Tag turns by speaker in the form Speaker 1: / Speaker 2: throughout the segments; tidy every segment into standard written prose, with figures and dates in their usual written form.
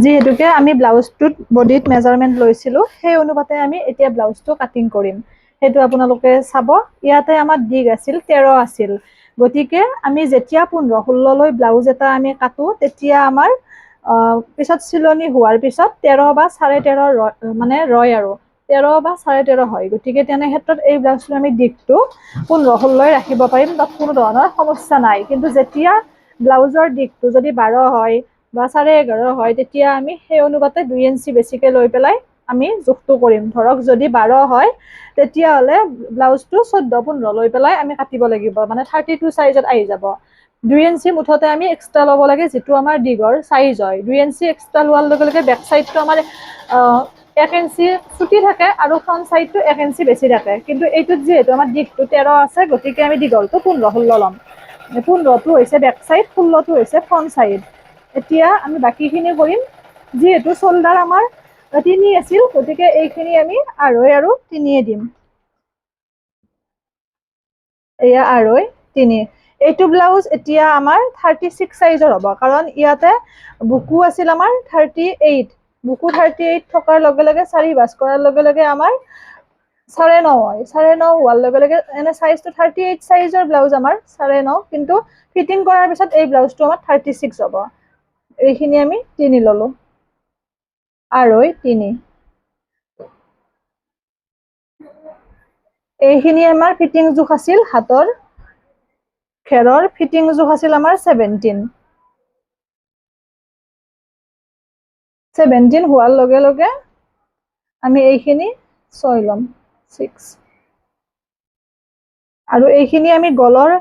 Speaker 1: যেহেতুকে আমি ব্লাউজটোত বডিত মেজাৰমেণ্ট লৈছিলো সেই অনুপাতে আমি এতিয়া ব্লাউজটো কাটিং কৰিম সেইটো আপোনালোকে চাব ইয়াতে আমাৰ দিগ আছিল 13 আছিল গতিকে আমি যেতিয়া 15-16 লৈ ব্লাউজ এটা আমি কাটো তেতিয়া আমাৰ পিছত চিলনি হোৱাৰ পিছত 13 বা 13.5 মানে ৰয় আৰু 13 বা 13.5 হয় গতিকে তেনে ক্ষেত্ৰত এই ব্লাউজটো আমি দিগটো 15-16 লৈ ৰাখিব পাৰিম তাত কোনো ধৰণৰ সমস্যা নাই কিন্তু যেতিয়া ব্লাউজৰ দিগটো যদি 12 হয় বা 11.5 হয় তেতিয়া আমি সেই অনুপাতে 2 ইঞ্চি বেছিকে লৈ পেলাই আমি জোখটো কৰিম ধৰক যদি 12 হয় তেতিয়া হলে ব্লাউজটো 14-15 লৈ পেলাই আমি কাটিব লাগিব মানে 32 সাইজত আহি যাব 2 ইঞ্চি মুঠতে আমি এক্সট্ৰা ল'ব লাগে যেটো আমাৰ দিগৰ সাইজ হয় 2 ইঞ্চি এক্সট্ৰা লোৱাৰ লগে লগে বেক সাইডটো আমাৰ 1 ইঞ্চি ছুটি থাকে আৰু ফ্ৰন্ট সাইডটো 1 ইঞ্চি বেছি থাকে কিন্তু এইটোত যেহেতু আমাৰ দিগটো 13 আছে গতিকে আমি দিগলটো 15-16 ল'ম 15টো হৈছে বেক সাইড 16টো হৈছে ফ্ৰন্ট সাইড এতিয়া আমি বাকিখিনি কৰিম যেহেতু শোল্ডাৰ আমাৰ 3 আছিল গতিকে এইখিনি আমি আঢ়ৈ আৰু 3 দিম এয়া আঢ়ৈ 3 এইটো ব্লাউজ এতিয়া আমাৰ 36 সাইজৰ হ'ব কাৰণ ইয়াতে বুকু আছিল আমাৰ 38 বুকু 38 থকাৰ লগে লগে 4 ভাঁজ কৰাৰ লগে লগে আমাৰ 9.5 হয় 9.5 হোৱাৰ লগে লগে এনে সাইজটো 38 সাইজৰ ব্লাউজ আমাৰ 9.5 কিন্তু ফিটিং কৰাৰ পিছত এই ব্লাউজটো আমাৰ 36 হ'ব এইখিনি আমি 3 ললো আঢ়ৈ 3 এইখিনি আমাৰ ফিটিং জোখ আছিল হাতৰ খেৰৰ ফিটিং জোখ আছিল আমাৰ 17 হোৱাৰ লগে লগে আমি এইখিনি 6 লম 6 আৰু এইখিনি আমি গলৰ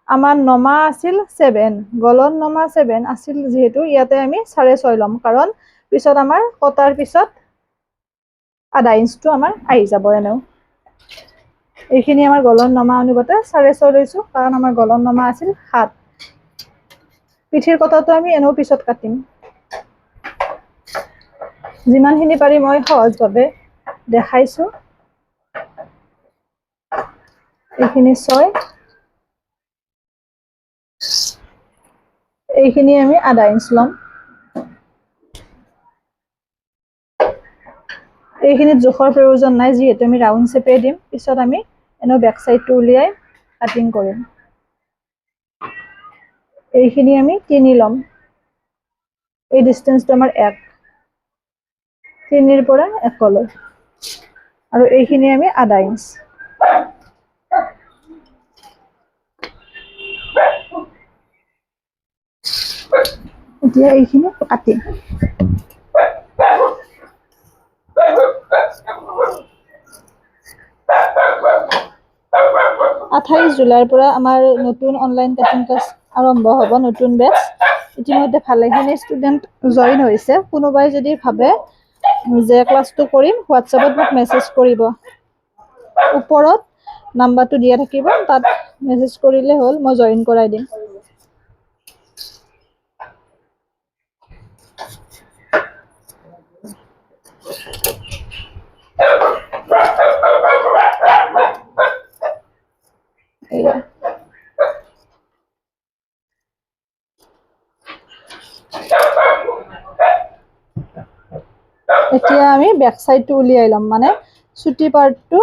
Speaker 1: আমাৰ নমা আছিল 7 গলৰ নমা 7 আছিল যেহেতু ইয়াতে আমি 6.5 লম কাৰণ পিছত আমাৰ কটাৰ পিছত আধা ইঞ্চটো আমাৰ আহি যাব এনেও এইখিনি আমাৰ গলৰ নমা অনুপাতে 6.5 লৈছো কাৰণ আমাৰ গলৰ নমা আছিল 7 পিঠিৰ কটাটো আমি এনেও পিছত কাটিম যিমানখিনি পাৰি মই সহজভাৱে দেখাইছো এইখিনি 6 এইখিনি আমি আধা ইঞ্চ লম এইখিনিত জোখৰ প্ৰয়োজন নাই যেহেতু আমি ৰাউন্ড শেপে দিম পিছত আমি এনেও বেক সাইডটো উলিয়াই কাটিং কৰিম এইখিনি আমি 3 লম এই ডিসটেন্সটো আমাৰ 1 3 পৰা 1 লৈ আৰু এইখিনি আমি আধা ইঞ্চ এতিয়া এইখিনি কাটিম 28 জুলাইৰ পৰা আমাৰ নতুন অনলাইন কাটিং ক্লাছ আৰম্ভ হ'ব নতুন বেচ ইতিমধ্যে ভালেখিনি ষ্টুডেন্ট জয়েন হৈছে কোনোবাই যদি ভাবে যে ক্লাছটো কৰিম হোৱাটছএপত মোক মেছেজ কৰিব ওপৰত নাম্বাৰটো দিয়া থাকিব তাত মেছেজ কৰিলে হ'ল মই জয়েন কৰাই দিম এতিয়া আমি ব্যাক সাইডটো উলিয়াই লম মানে ছুটি পাৰ্টটো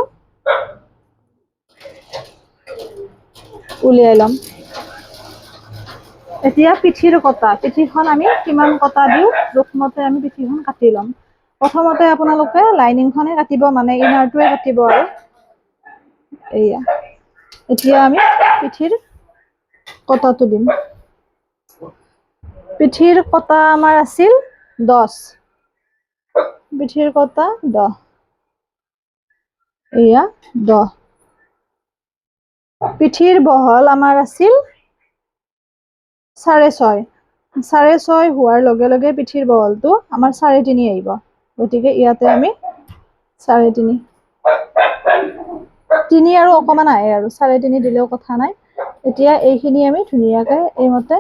Speaker 1: উলিয়াই লম এতিয়া পিঠিৰ কটা পিঠিখন আমি কিমান কটা দিও জোখমতে আমি পিঠিখন কাটি লম প্ৰথমতে আপোনালোকে লাইনিংখনে কাটিব মানে ইনাৰটোৱে কাটিব আৰু এয়া এতিয়া আমি পিঠিৰ কটাটো দিম পিঠিৰ কটা আমাৰ আছিল 10 পিঠিৰ কটা 10 এয়া 10 পিঠিৰ বহল আমাৰ আছিল 6.5 হোৱাৰ লগে লগে পিঠিৰ বহলটো আমাৰ 3.5 আহিব গতিকে ইয়াতে আমি 3.5 আৰু অকমান আহে আৰু 3.5 দিলেও কথা নাই এতিয়া এইখিনি আমি ধুনিয়াকৈ এইমতে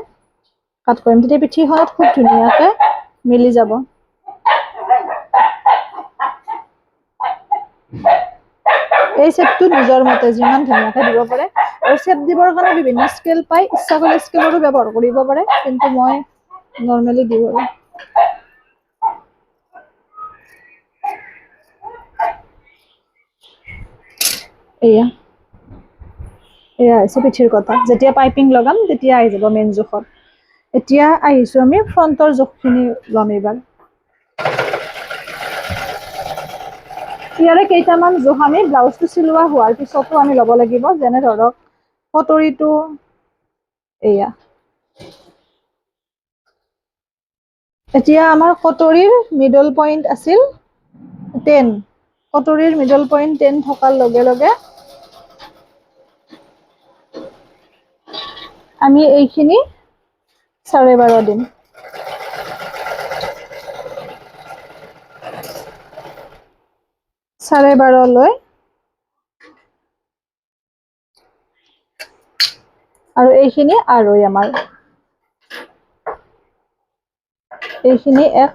Speaker 1: কাট কৰিম তেতিয়া পিঠিখনত খুব ধুনিয়াকৈ মিলি যাব এই শেপটো নিজৰ মতে যিমান ধুনিয়াকৈ দিব পাৰে আৰু শেপ দিবৰ কাৰণে বিভিন্ন স্কেল পাই ইচ্ছা কৰিলে স্কেলৰো ব্যৱহাৰ কৰিব পাৰে কিন্তু মই নৰমালি দিও এয়া এয়া হৈছে পিঠিৰ কথা। যেতিয়া পাইপিং লগাম তেতিয়া আহি যাব মেইন জোখত। এতিয়া আহিছো আমি ফ্ৰণ্টৰ জোখখিনি ল'ম এইবাৰ। ইয়াৰে কেইটামান জোখ আমি ব্লাউজটো চিলোৱা হোৱাৰ পিছতো আমি ল'ব লাগিব, যেনে ধৰক কটৰীটো এয়া। এতিয়া আমাৰ কটৰীৰ মিডল পইণ্ট আছিল 10। কটৰীৰ মিডল পইণ্ট 10 থকাৰ লগে লগে আমি এইখিনি 12.5 দিম। চাৰে 12 লৈ আৰু এইখিনি আঢ়ৈ আমাৰ। এইখিনি 1,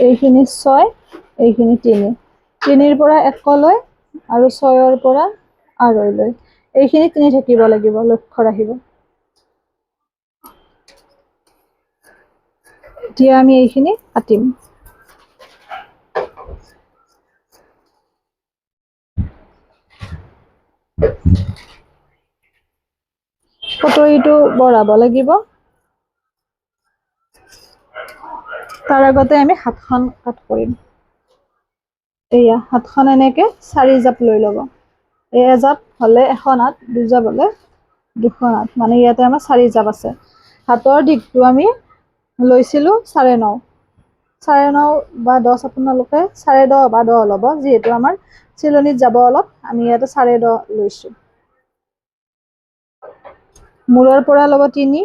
Speaker 1: এইখিনি 6, এইখিনি 3। 3ৰ পৰা 1 লৈ আৰু 6ৰ পৰা আঢ়ৈ লৈ এইখিনি 3 থাকিব লাগিব, লক্ষ্য ৰাখিব। এতিয়া আমি এইখিনি কাটিম। কটৰীটো বঢ়াব লাগিব। তাৰ আগতে আমি হাতখন কাট কৰিম। এয়া হাতখন এনেকে 4 জাপ লৈ ল'ব। এজাপ হ'লে এখন হাত, 2 জাপ হ'লে দুখন হাত, মানে ইয়াতে আমাৰ 4 জাপ আছে। হাতৰ দিশটো আমি লৈছিলো 9.5। 9.5 বা 10 আপোনালোকে 10.5 বা 10 ল'ব, যিহেতু আমাৰ চিলনিত যাব অলপ, আমি ইয়াতে 10.5 লৈছো। মূৰৰ পৰা ল'ব 3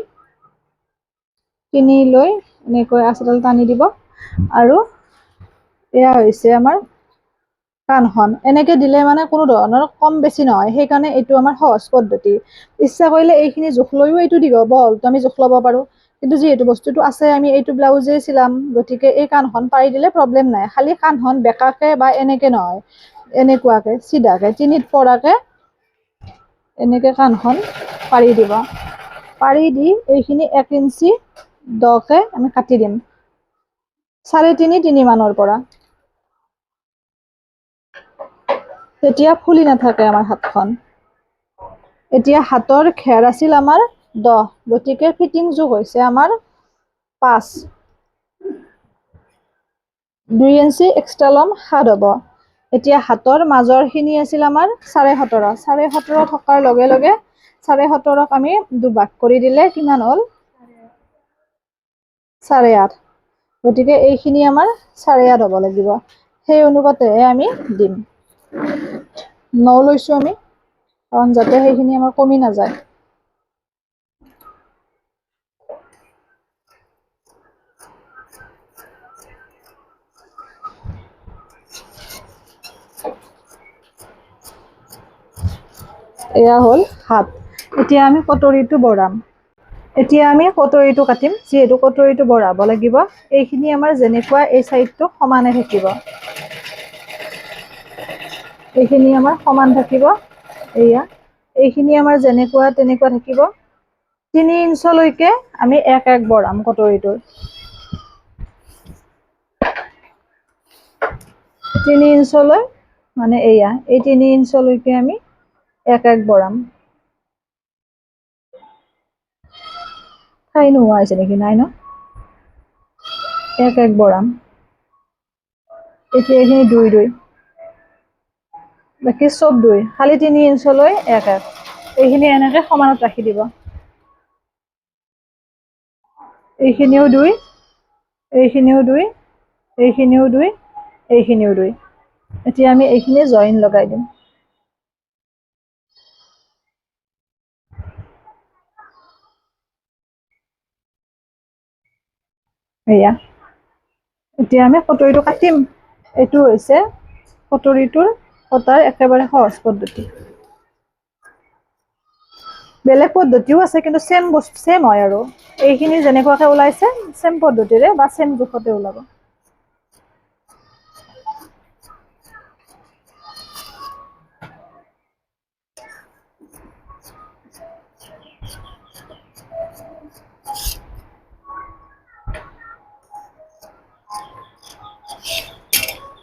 Speaker 1: লৈ এনেকৈ আঁচডাল টানি দিব। আৰু এয়া হৈছে আমাৰ কাণখন। এনেকে দিলে মানে কোনো ধৰণৰ কম বেছি নহয়, সেইকাৰণে এইটো আমাৰ সহজ পদ্ধতি। ইচ্ছা কৰিলে এইখিনি জোখ লৈও এইটো দিব, বহলটো আমি জোখ ল'ব পাৰো। কিন্তু যিহেতু বস্তুটো আছে, আমি এইটো ব্লাউজে চিলাম, গতিকে এই কাণখন পাৰি দিলে প্ৰব্লেম নাই। খালি কাণখন বেকাকে বা এনেকে নহয়, এনেকুৱাকে চিধাকে 3ত পৰাকে এনেকে কাণখন পাৰি দিব। পাৰি দি এইখিনি 1 ইঞ্চি 10কে আমি কাটি দিম, 3.5 মানৰ পৰা। তেতিয়া ফুলি নাথাকে আমাৰ হাতখন। এতিয়া হাতৰ ঘেৰ আছিল আমাৰ 10, গতিকে ফিটিং জোখ হৈছে আমাৰ 5। 2 ইঞ্চি এক্সট্ৰা ল'ম, 7 হ'ব। এতিয়া হাতৰ মাজৰ খিনি আছিল আমাৰ 17.5। 17.5 থকাৰ লগে লগে 17.5ক আমি দুভাগ কৰি দিলে কিমান হ'ল? 8.5। গতিকে এইখিনি আমাৰ 8.5 হ'ব লাগিব। সেই অনুপাতেহে আমি দিম। 9 লৈছো আমি, কাৰণ যাতে সেইখিনি আমাৰ কমি নাযায়। এয়া হ'ল হাত। এতিয়া আমি কটৰীটো বঢ়াম। এতিয়া আমি কটৰীটো কাটিম, যিহেতু কটৰীটো বঢ়াব লাগিব। এইখিনি আমাৰ যেনেকুৱা এই চাইডটো সমানে থাকিব, এইখিনি আমাৰ সমান থাকিব। এয়া এইখিনি আমাৰ যেনেকুৱা তেনেকুৱা থাকিব। 3 ইঞ্চলৈকে আমি 1 বঢ়াম কটৰীটোৰ। 3 ইঞ্চলৈ, মানে এয়া এই 3 ইঞ্চলৈকে আমি 1 বঢ়াম। ঠাই নোহোৱা হৈছে নেকি? নাই ন? 1 বঢ়াম। এতিয়া এইখিনি 2, বাকী চব 2, খালি 3 ইঞ্চলৈ 1। এইখিনি এনেকে সমানত ৰাখি দিব। এইখিনিও 2, এইখিনিও 2, এইখিনিও 2, এইখিনিও 2। এতিয়া আমি এইখিনি জইন লগাই দিম। এয়া এতিয়া আমি কটৰীটো কাটিম। এইটো হৈছে কটৰীটোৰ কটাৰ একেবাৰে সহজ পদ্ধতি। বেলেগ পদ্ধতিও আছে, কিন্তু চেম বস্তু চেম হয় আৰু। এইখিনি যেনেকুৱাকে ওলাইছে চেম পদ্ধতিৰে বা চেম জোখতে ওলাব।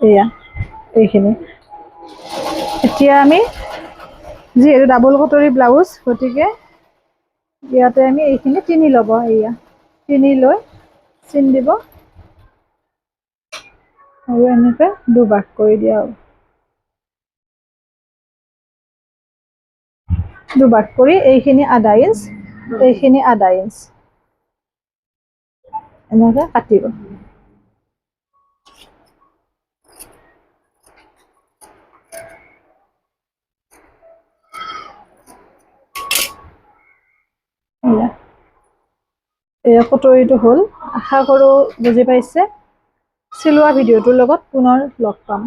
Speaker 1: এয়া এইখিনি এতিয়া আমি যিহেতু ডাবল কটৰী ব্লাউজ গতিকে ইয়াতে আমি এইখিনি তিনি ল'ব এয়া তিনি লৈ চিন দিব আৰু এনেকৈ দুভাগ কৰি দিয়া হ'ব দুভাগ কৰি এইখিনি আধা ইঞ্চ এইখিনি আধা ইঞ্চ এনেকৈ কাটিব এয়া কটৰীটো হ'ল আশা কৰোঁ বুজি পাইছে চিলোৱা ভিডিঅ'টোৰ লগত পুনৰ লগ পাম